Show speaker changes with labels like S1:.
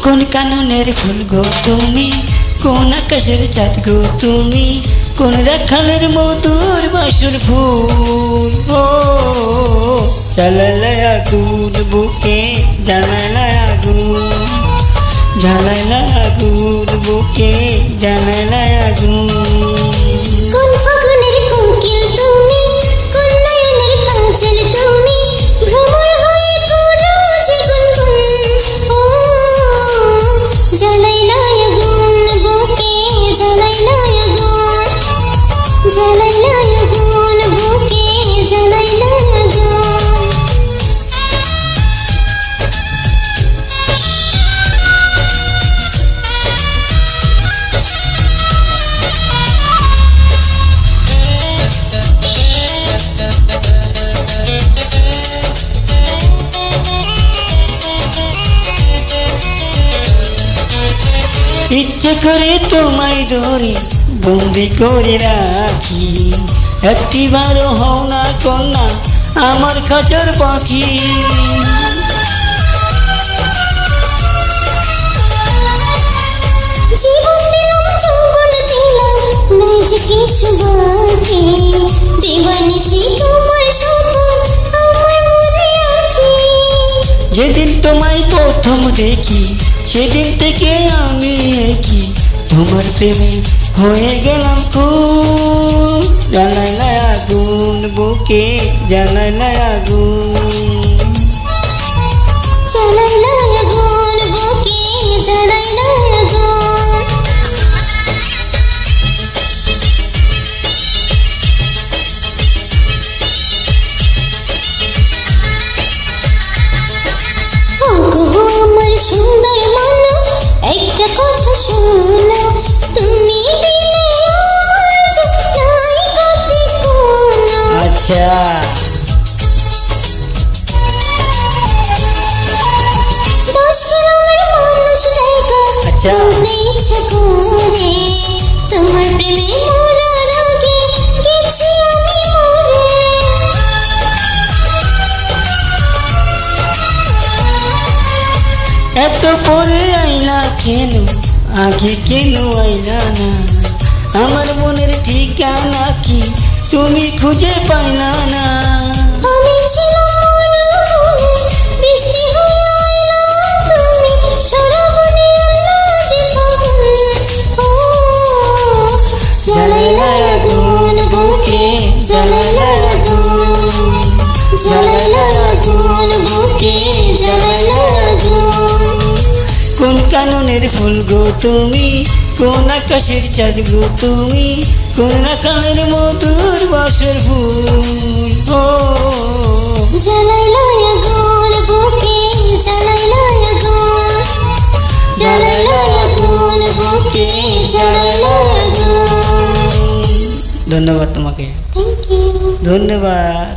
S1: কোন কাননের ফুল গো তুমি, কোন আকাশের চাঁদ গো তুমি, কোন রাখালের মধুর বাসুর ফুল। ও জ্বালাইলা আগুন বুকে, জ্বালাইলা আগুন, জ্বালাইলা আগুন বুকে, জ্বালাইলা আগুন।
S2: কোন ফাগুনের কোকিল তুমি, কোন নয়নের কাজল তুমি, ভ্রমর হয়ে করো যে গুনগুন। ও জ্বালাইলা আগুন বুকে, জ্বালাইলা আগুন, জ্বালাইলা আগুন বুকে, জ্বালাইলা আগুন।
S1: ইচ্ছে করে তোমায় ধরে বন্দি করে রাখি, একটিবারও হও না কন্যা আমার খাঁচার পাখি।
S2: জীবন দিলাম যৌবন দিলাম, নাই যে কিছু বাকি, দিবানিশি তোমার স্বপন আমার মনে আছে।
S1: যেদিন তোমায় প্রথম দেখি সেদিন থেকে আমি কি তোমার প্রেমে হয়ে গেলাম খুব। জ্বালাইলা আগুন বুকে, জ্বালাইলা আগুন,
S2: জ্বালাইলা আগুন বুকে, জ্বালাইলা আগুন। ওগো আমার সুন্দর মানুষ, একটা কথা শোনো, তুমি বিনে আমার যে নাই গতি কোনো।
S1: আচ্ছা
S2: দশ গ্রামের মানুষ জায়গা
S1: আচ্ছা।
S2: বলতে ইচ্ছা করে, তোমার প্রেমে মরার আগে গেছি আমি মরে।
S1: এত পরে আইলা কেন, আগে কেন আইলা না? আমার মনের ঠিকানা কি তুমি খুঁজে পাইলা না?
S2: আমি ছিলাম মরুভূমি, বৃষ্টি হয়ে আইলা তুমি, ছড়াবনে আল্লাহ যে ফাগুন। ও জ্বালাইলা আগুন বুকে, জ্বালাইলা আগুন, জ্বালাইলা আগুন বুকে, জ্বালাইলা আগুন।
S1: কোন কাননের ফুল গো তুমি, কোন আকাশের চাঁদ গো তুমি, কোন রাখালের মধুর বাসর ফুল। ও
S2: জ্বালাইলা আগুন বুকে, জ্বালাইলা আগুন, জ্বালাইলা আগুন বুকে, জ্বালাইলা আগুন।
S1: ধন্যবাদ তোমাকে,
S2: থ্যাংক ইউ।
S1: ধন্যবাদ।